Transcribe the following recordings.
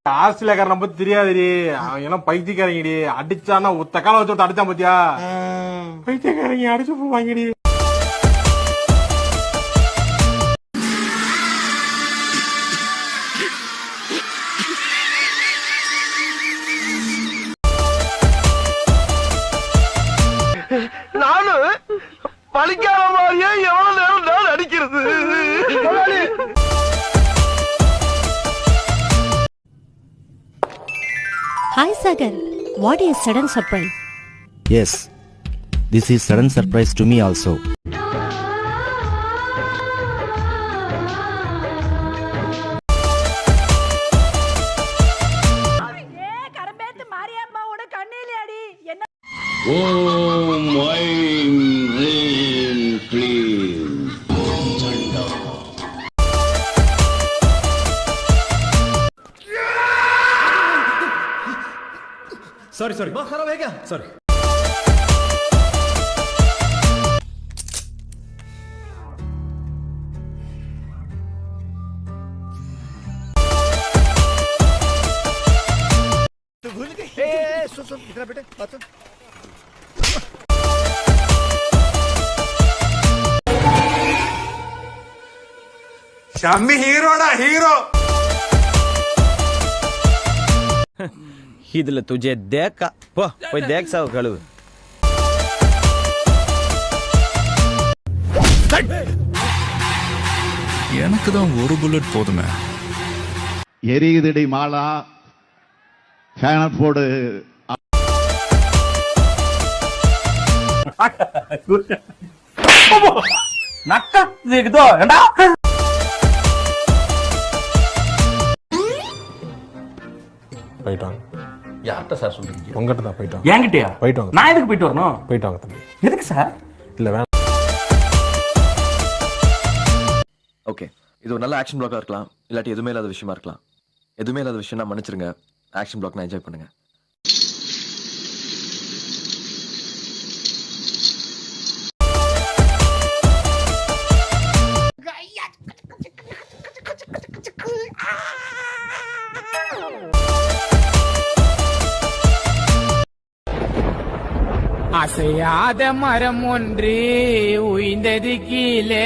ஆஸ்திரேலியாக்காரனை பத்தி தெரியாதுடி, அவன் எல்லாம் பைத்தியக்காரங்கடி. அடிச்சானா ஒத்த காலம் வச்சு அடிச்சான் பாத்தியா, பைத்தியக்காரங்க அடிச்சு போவாங்கடி. நானும் பழிக்காத மாதிரியே எவ்வளவு நேரம் நான் அடிக்கிறது. Hi Sagar, what is sudden surprise? Yes, this is sudden surprise to me also. Oh my rain, please. Sorry. खराब है क्या? Sorry. तू भूल गई? सुन इधर बेटे बात सुन. ஷம்மி ஹீரோடா ஹீரோ. இதுல तुझे देखा போ போய் देख சாவ கழுவு. எனக்கு தான் ஒரு புல்லட் போதுமே. எரியுதடி மாலா ஃபேன போடு. நக்கா இதுதோ ஏண்டா போயிட்டாங்க. யார்கிட்ட சார் சொல்றீங்க? உங்ககிட்ட தான் போயிட்டாங்க. என்கிட்டயா? போயிட்டாங்க. நான் எதுக்கு போயிட்டு வரணும்? போயிட்டாங்க தம்பி. எதுக்கு சார்? இல்ல வேணாம். ஓகே, இது ஒரு நல்ல ஆக்ஷன் பிளாக்கா இருக்கலாம், இல்லாட்டி எதுவுமே இல்லாத விஷயமா இருக்கலாம். எதுவுமே இல்லாத விஷயம்னா மன்னிச்சிருங்க. ஆக்ஷன் பிளாக் நான் என்ஜாய் பண்ணுங்க. அசையாத மரம் ஒன்று உய்ந்தது கீழே.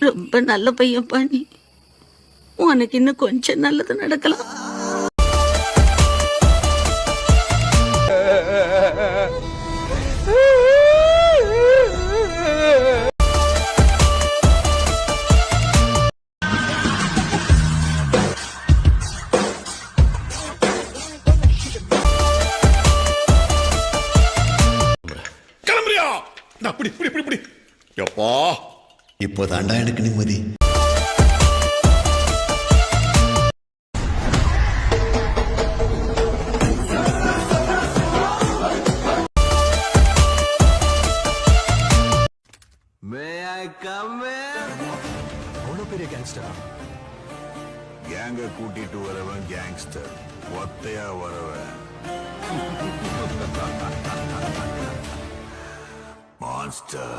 ரொம்ப நல்ல பையன் பாணி, உனக்கு இன்னும் கொஞ்சம் நல்லது நடக்கலாம். கிளம்புறியா? அப்படி எப்பா இப்போ தாண்டா எனக்கு நிம்மதி. அவ்வளவு பெரிய கேங்ஸ்டரா? கேங்க கூட்டிட்டு வரவன் கேங்ஸ்டர், ஒத்தையா வரவன் மான்ஸ்டர்.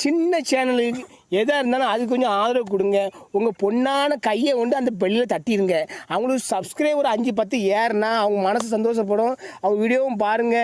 சின்ன சேனலுக்கு எதா இருந்தாலும் அது கொஞ்சம் ஆதரவு கொடுங்க. உங்க பொண்ணான கையை கொண்டு அந்த பெல்லில தட்டிடுங்க. அவங்களுக்கு சப்ஸ்கிரைபர் 5-10 ஏறுனா அவங்க மனசு சந்தோஷப்படும். அவங்க வீடியோவும் பாருங்க.